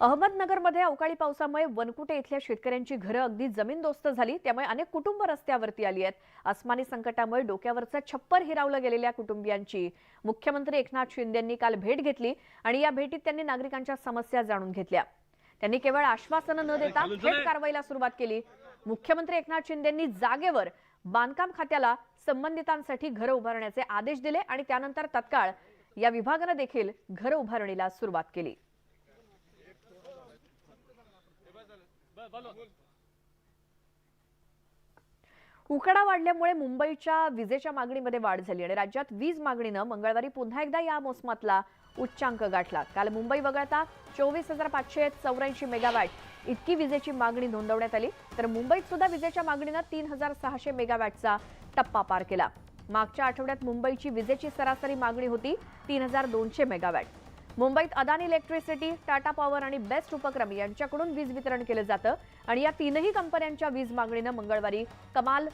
अहमदनगरमध्ये अवकाळी पावसामुळे वनकुटे इथल्या शेतकऱ्यांची घरं अगदी जमीनदोस्त झाली। त्यामुळे अनेक कुटुंब रस्त्यावरती आली आहेत। अस्मानी संकटामुळे डोक्यावरचं छप्पर हिरावलं गेलेल्या कुटुंबियांची मुख्यमंत्री एकनाथ शिंदेंनी काल भेट घेतली आणि या भेटीत त्यांनी नागरिकांच्या समस्या जाणून घेतल्या। त्यांनी केवळ आश्वासनं न देता थेट कारवाईला सुरुवात केली। मुख्यमंत्री एकनाथ शिंदेंनी जागेवर बांधकाम खात्याला संबंधितांसाठी घरं उभारण्याचे आदेश दिले आणि त्यानंतर तत्काळ या विभागाने देखील घरं उभारणीला सुरुवात केली। उकडा वाढल्यामुळे मुंबईच्या विजेच्या मागणीमध्ये वाढ झाली आणि राज्यात वीज मागणीनं मंगळवारी पुन्हा एकदा या मोसमातला उच्चांक गाठला। काल मुंबई वगळता 24,584 मेगावॅट इतकी विजेची मागणी नोंदवण्यात आली। तर मुंबईत सुद्धा विजेच्या मागणीनं 3,600 मेगावॅटचा टप्पा पार केला। मागच्या आठवड्यात मुंबईची विजेची सरासरी मागणी होती 3,200 मेगावॅट। मुंबईत अदानी इलेक्ट्रिसिटी, टाटा पॉवर आणि बेस्ट उपक्रम यांच्याकडून वीज वितरण केलं जातं आणि या तीनही कंपन्यांच्या वीज मागणीनं मंगळवारी कमाल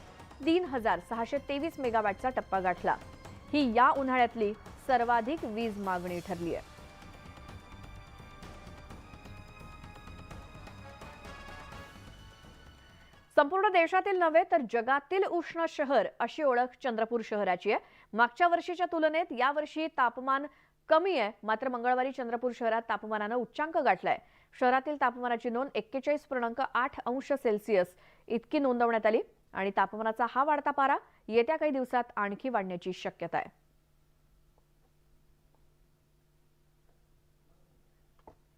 3,623 मेगावॅटचा टप्पा गाठला। ही या उन्हाळ्यातली सर्वाधिक वीज मागणी ठरली आहे। संपूर्ण देशातील नव्हे तर जगातील उष्ण शहर अशी ओळख चंद्रपूर शहराची आहे। मागच्या वर्षीच्या तुलनेत यावर्षी तापमान कमी आहे, मात्र मंगळवारी चंद्रपूर शहरात तापमानानं उच्चांक गाठलाय। शहरातील तापमानाची नोंद 41.8 अंश सेल्सिअस इतकी नोंदवण्यात आली आणि तापमानाचा हा वाढता पारा येत्या काही दिवसात आणखी वाढण्याची शक्यता आहे।